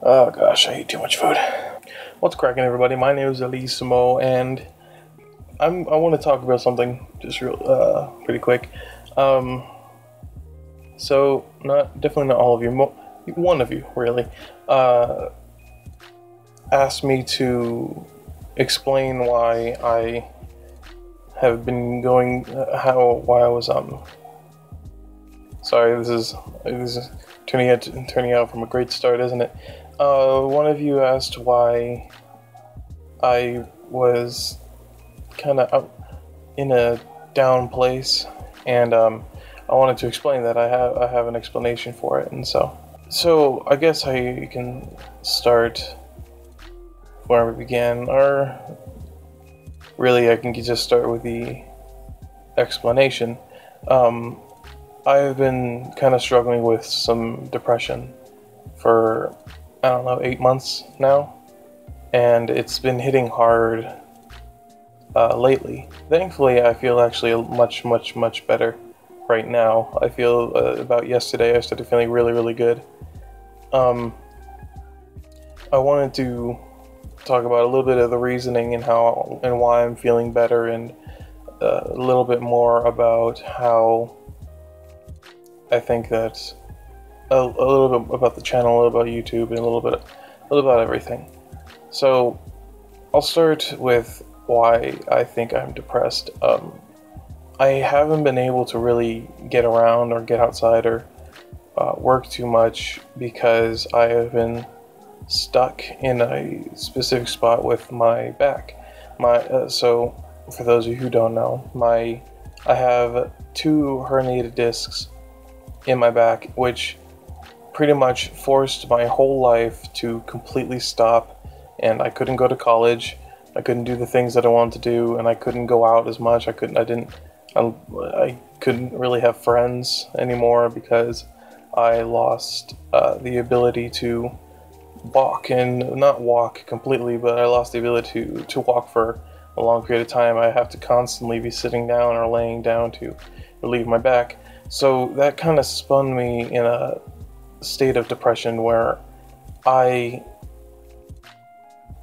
Oh gosh, I eat too much food. What's cracking, everybody? My name is Elisimo, and I want to talk about something just pretty quick. So definitely not all of you. One of you really asked me to explain why I have been going why I was Sorry, this is turning out from a great start, isn't it? One of you asked why I was kind of out in a down place, and I wanted to explain that. I have an explanation for it, and so I guess I can start where we began, or really I can just start with the explanation. I've been kind of struggling with some depression for, I don't know, 8 months now, and it's been hitting hard lately. Thankfully, I feel actually much better right now. I feel about yesterday I started feeling really good. I wanted to talk about a little bit of the reasoning and how and why I'm feeling better, and a little bit more about how I think that a little bit about the channel, a little about YouTube, and a little about everything. So I'll start with why I think I'm depressed. I haven't been able to really get around or get outside or work too much because I have been stuck in a specific spot with my back. So for those of you who don't know, I have 2 herniated discs in my back, which pretty much forced my whole life to completely stop, and I couldn't go to college, I couldn't do the things that I wanted to do, and I couldn't go out as much. I couldn't really have friends anymore because I lost the ability to walk, and not walk completely, but I lost the ability to walk for a long period of time. I have to constantly be sitting down or laying down to relieve my back. So that kind of spun me in a state of depression where I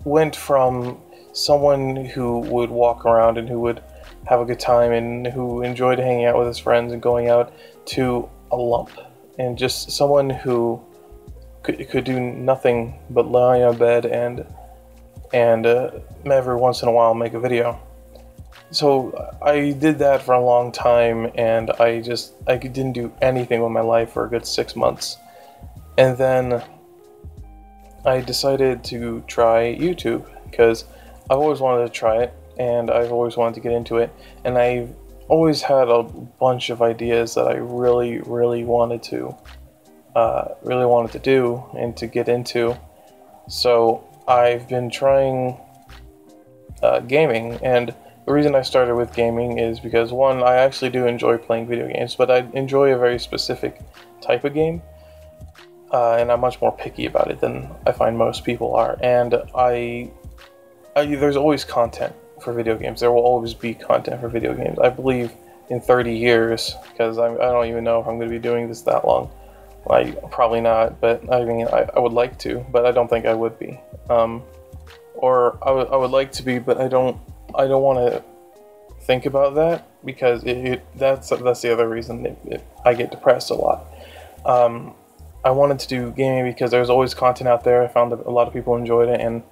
went from someone who would walk around and who would have a good time and who enjoyed hanging out with his friends and going out, to a lump, and just someone who could do nothing but lie on bed and every once in a while make a video. So I did that for a long time, and I didn't do anything with my life for a good 6 months. And then I decided to try YouTube because I've always wanted to try it, and I've always wanted to get into it, and I've always had a bunch of ideas that I really wanted to do and to get into. So I've been trying gaming, and the reason I started with gaming is because, one, I actually do enjoy playing video games, but I enjoy a very specific type of game, and I'm much more picky about it than I find most people are. And there's always content for video games. There will always be content for video games. I believe in 30 years, because I don't even know if I'm going to be doing this that long. Probably not, but I mean, I would like to, but I don't think I would be. Or I would like to be, but I don't want to think about that, because that's the other reason I get depressed a lot. I wanted to do gaming because there's always content out there. I found that a lot of people enjoyed it, and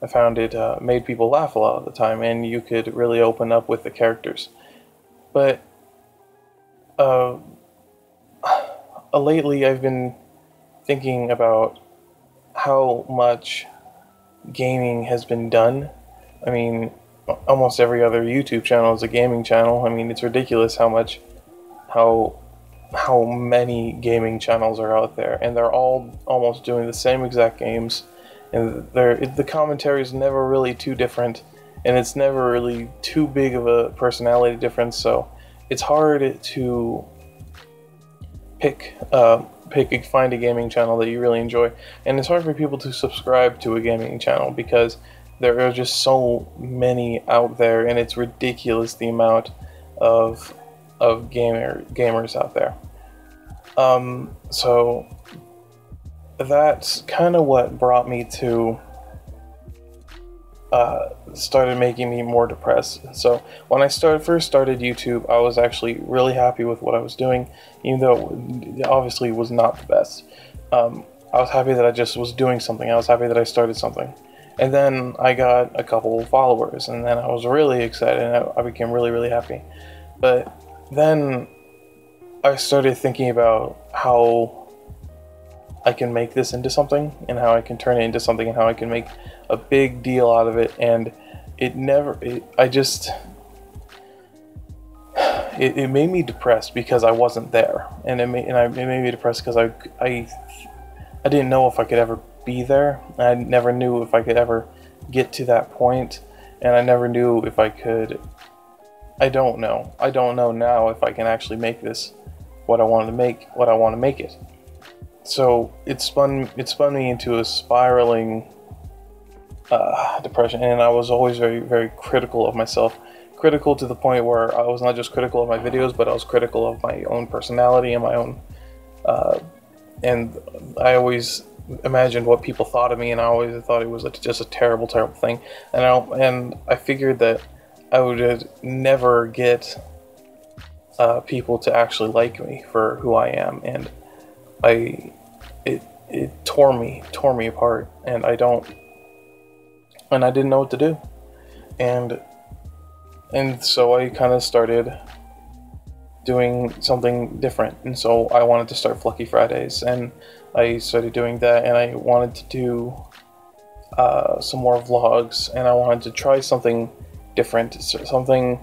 I found it made people laugh a lot of the time, and you could really open up with the characters. But lately I've been thinking about how much gaming has been done. I mean, almost every other YouTube channel is a gaming channel. I mean, it's ridiculous how many gaming channels are out there, and they're all almost doing the same exact games, and the commentary is never really too different, and it's never really too big of a personality difference, so it's hard to find a gaming channel that you really enjoy, and it's hard for people to subscribe to a gaming channel because there are just so many out there, and it's ridiculous the amount of gamers out there. So that's kind of what brought me to started making me more depressed. So when I first started YouTube, I was actually really happy with what I was doing, even though it obviously was not the best. I was happy that I just was doing something. I was happy that I started something. And then I got a couple of followers, and then I was really excited, and I became really, really happy. But then I started thinking about how I can make this into something, and how I can turn it into something, and how I can make a big deal out of it. And it made me depressed because I wasn't there, and it made me depressed because I didn't know if I could ever be there. I never knew if I could ever get to that point, and I never knew if I could. I don't know now if I can actually make this what I want to make it. So it spun me into a spiraling depression, and I was always very, very critical of myself. Critical to the point where I was not just critical of my videos, but I was critical of my own personality and my own. And I always imagined what people thought of me, and I always thought it was just a terrible, terrible thing. And I figured that I would never get people to actually like me for who I am, and it tore me apart, and I didn't know what to do, and so I kind of started doing something different, and so I wanted to start Flucky Fridays, and I started doing that, and I wanted to do some more vlogs, and I wanted to try something different, something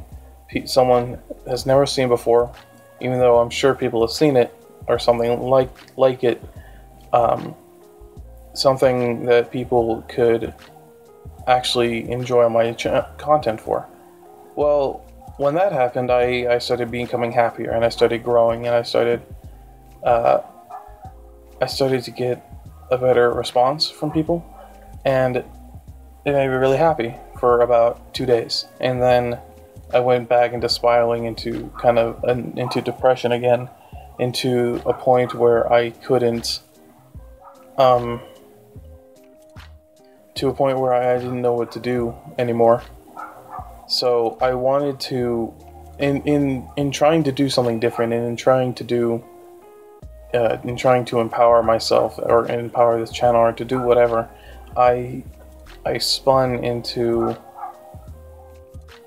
someone has never seen before, even though I'm sure people have seen it, or something like it, something that people could actually enjoy my content for. Well, when that happened, I started becoming happier, and I started growing, and I started to get a better response from people, and it made me really happy for about 2 days, and then I went back into spiraling into into depression again, into a point where I couldn't, to a point where I didn't know what to do anymore. So I wanted to, in trying to do something different, and in trying to empower myself, or empower this channel, or to do whatever, I spun into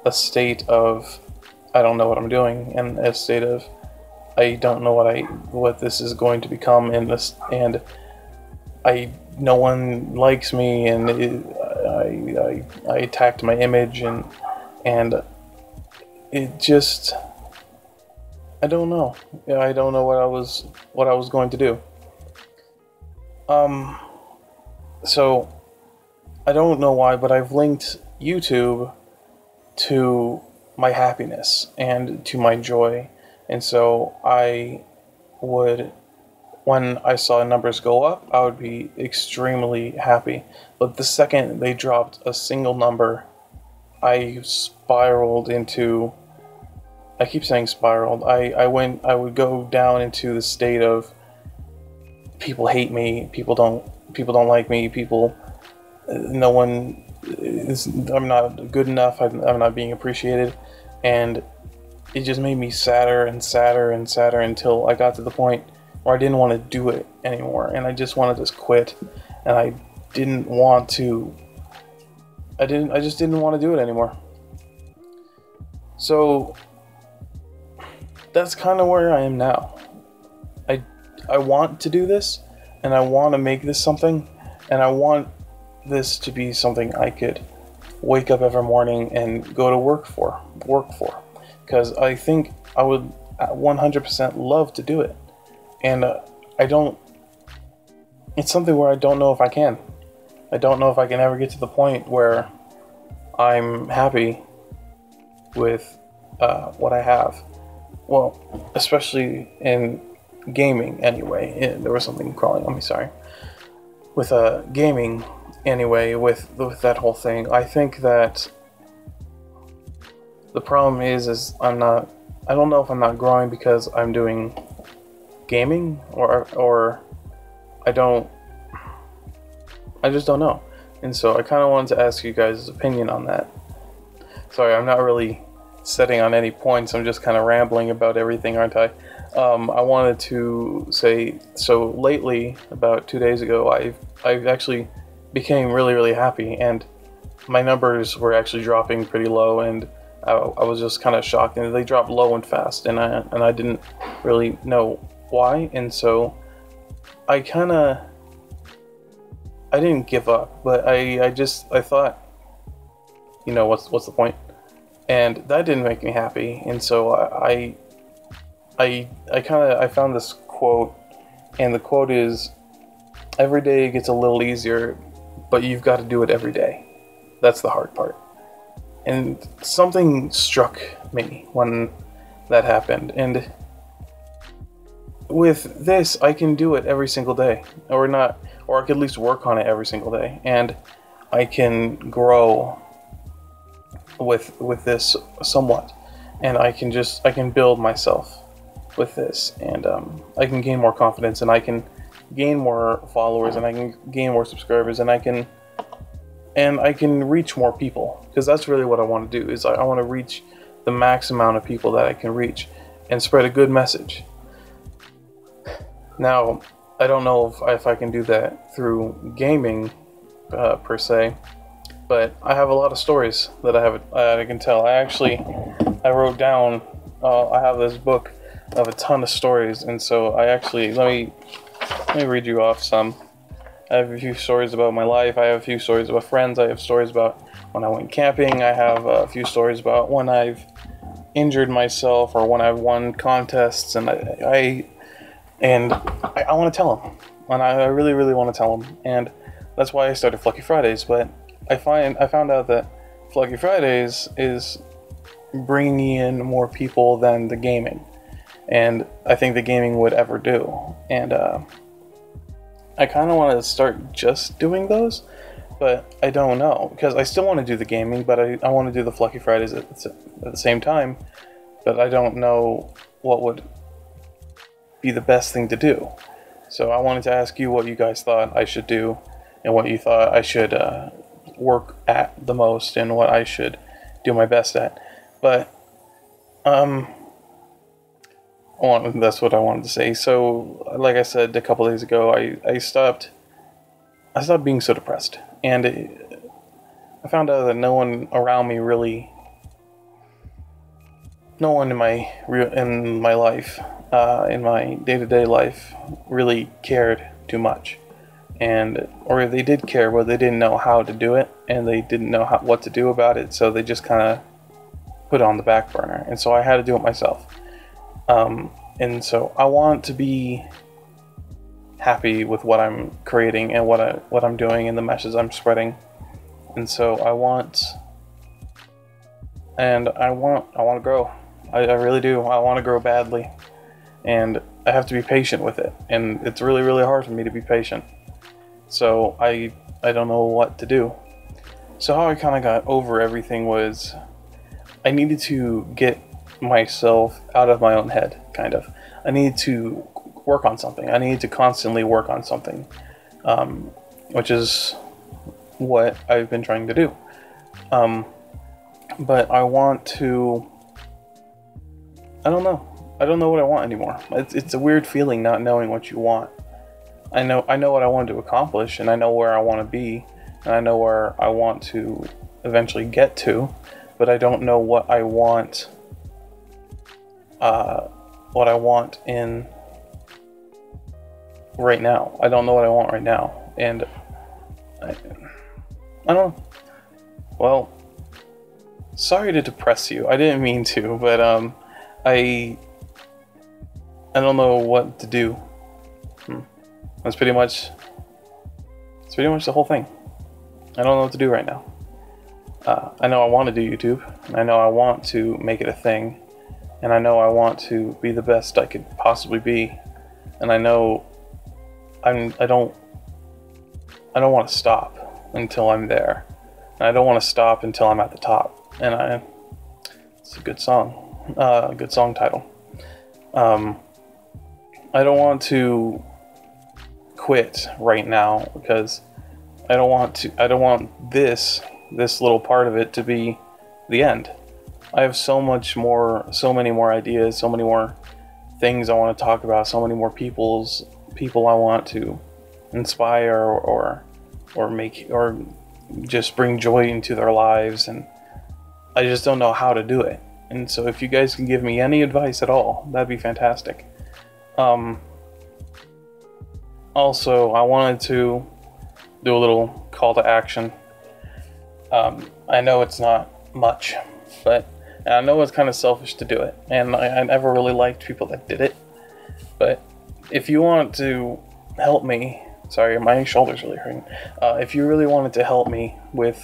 a state of I don't know what I'm doing, and a state of I don't know what this is going to become, and no one likes me, and I attacked my image, and it just, I don't know. I don't know what I was going to do. So I don't know why, but I've linked YouTube to my happiness and to my joy, and so when I saw numbers go up, I would be extremely happy. But the second they dropped a single number, I spiraled into, I keep saying spiraled, I would go down into the state of people hate me, people don't like me, no one is, I'm not good enough, I'm not being appreciated, and it just made me sadder and sadder and sadder until I got to the point where I didn't want to do it anymore, and I just wanted to quit, and I just didn't want to do it anymore. So that's kind of where I am now. I want to do this, and I want to make this something, and I want this to be something I could wake up every morning and go to work for, because I think I would 100% love to do it, and it's something where I don't know if I can. I don't know if I can ever get to the point where I'm happy with what I have. Well, especially in gaming anyway. There was something crawling on me, sorry. With gaming anyway, with that whole thing, I think that the problem is I don't know if I'm not growing because I'm doing gaming, or I don't I just don't know. And so I kind of wanted to ask you guys' opinion on that. Sorry, I'm not really setting on any points. I'm just kind of rambling about everything, aren't I? I wanted to say, so lately, about 2 days ago, I actually became really, really happy, and my numbers were actually dropping pretty low, and I was just kind of shocked, and they dropped low and fast, and I didn't really know why, and so I didn't give up, but I thought, what's the point? And that didn't make me happy, and so I found this quote, and the quote is, "Every day gets a little easier, but you've got to do it every day. That's the hard part." And something struck me when that happened, and with this, I can do it every single day, or I can at least work on it every single day, and I can grow with this somewhat, and I can build myself with this, and I can gain more confidence, and I can gain more followers, and I can gain more subscribers, and I can reach more people, because that's really what I want to do. Is I want to reach the max amount of people that I can reach and spread a good message. Now, I don't know if I can do that through gaming per se, but I have a lot of stories that I can tell. I wrote down. I have this book of a ton of stories, and so let me read you off some. I have a few stories about my life. I have a few stories about friends. I have stories about when I went camping. I have a few stories about when I've injured myself or when I've won contests, and I want to tell them, and I really, really want to tell them, and that's why I started Flucky Fridays. But I found out that Flucky Fridays is bringing in more people than the gaming, and I think the gaming would ever do, and I kind of want to start just doing those, but I don't know, because I still want to do the gaming, but I want to do the Flucky Fridays at the same time, but I don't know what would be the best thing to do. So I wanted to ask you what you guys thought I should do, and what you thought I should work at the most, and what I should do my best at. But that's what I wanted to say. So, like I said a couple days ago, I stopped being so depressed, and I found out that no one around me really, no one in my life, in my day-to-day life, really cared too much, or they did care, but they didn't know how to do it, and they didn't know what to do about it, so they just kind of put it on the back burner, and so I had to do it myself. And so I want to be happy with what I'm creating and what I'm doing and the messages I'm spreading. And so I want to grow. I really do. I want to grow badly, and I have to be patient with it. And it's really, really hard for me to be patient. So I don't know what to do. So how I kind of got over everything was I needed to get myself out of my own head, kind of. I needed to work on something. I needed to constantly work on something, which is what I've been trying to do. But I want to... I don't know. I don't know what I want anymore. It's a weird feeling not knowing what you want. I know what I want to accomplish, and I know where I want to be, and I know where I want to eventually get to, but I don't know what I want. What I want in right now. I don't know what I want right now, and I don't know. Well, sorry to depress you. I didn't mean to, but I don't know what to do. That's pretty much the whole thing. I don't know what to do right now. I know I want to do YouTube, and I know I want to make it a thing, and I know I want to be the best I could possibly be, and I know I don't want to stop until I'm there, and I don't want to stop until I'm at the top. And it's a good song, good song title. I don't want to quit right now, because I don't want this little part of it to be the end. I have so many more ideas, so many more things I want to talk about, so many more people I want to inspire or make or just bring joy into their lives, and I just don't know how to do it. And so if you guys can give me any advice at all, that'd be fantastic. Also, I wanted to do a little call to action. I know it's not much, but I know it's kind of selfish to do it, and I never really liked people that did it. But if you want to help me, sorry, my shoulder's really hurting. If you really wanted to help me with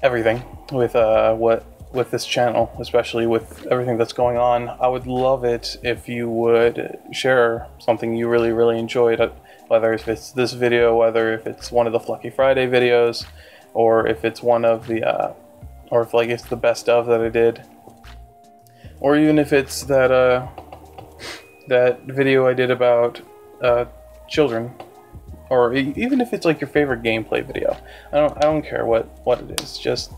everything, with this channel, especially with everything that's going on, I would love it if you would share something you really, really enjoyed, whether if it's this video, whether if it's one of the Flucky Friday videos, or if it's one of the, or if like it's the best of that I did, or even if it's that that video I did about children, or even if it's like your favorite gameplay video. I don't care what it is. Just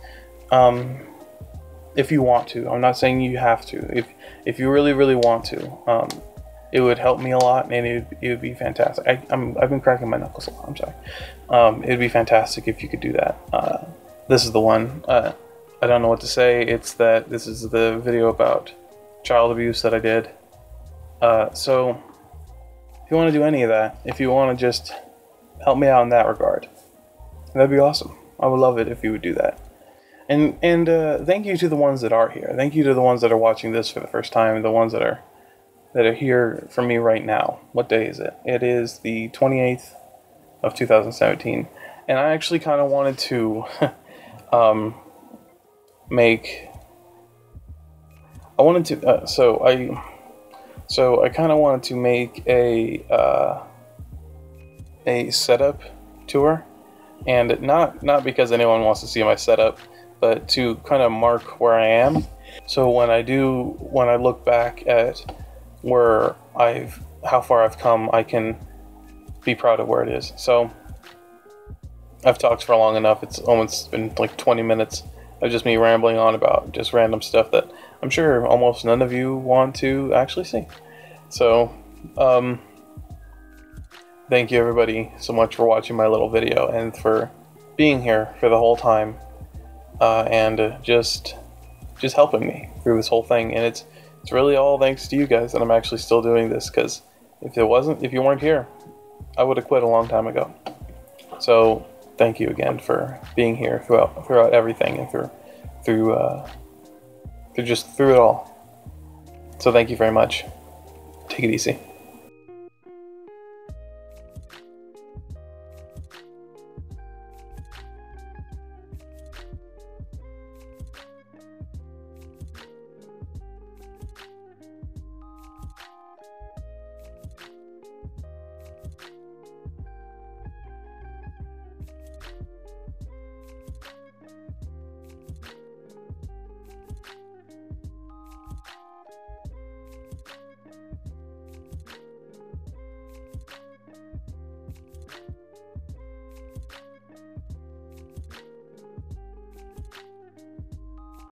if you want to. I'm not saying you have to. If you really, really want to, it would help me a lot, and it would be fantastic. I've been cracking my knuckles a lot. I'm sorry. It'd be fantastic if you could do that. This is the one. I don't know what to say. It's that this is the video about child abuse that I did. So if you want to do any of that, if you want to just help me out in that regard, that'd be awesome. I would love it if you would do that. And thank you to the ones that are here. Thank you to the ones that are watching this for the first time, the ones that are here for me right now. What day is it? It is the 28th of 2017. And I actually kind of wanted to so I kind of wanted to make a setup tour, and not because anyone wants to see my setup, but to kind of mark where I am. So when I look back at how far I've come, I can be proud of where it is. So I've talked for long enough. It's almost been like 20 minutes of just me rambling on about just random stuff that I'm sure almost none of you want to actually see. So, thank you everybody so much for watching my little video and for being here for the whole time, and just helping me through this whole thing. And it's really all thanks to you guys that I'm actually still doing this, because if you weren't here, I would have quit a long time ago. So thank you again for being here throughout everything, and through it all. So thank you very much. Take it easy.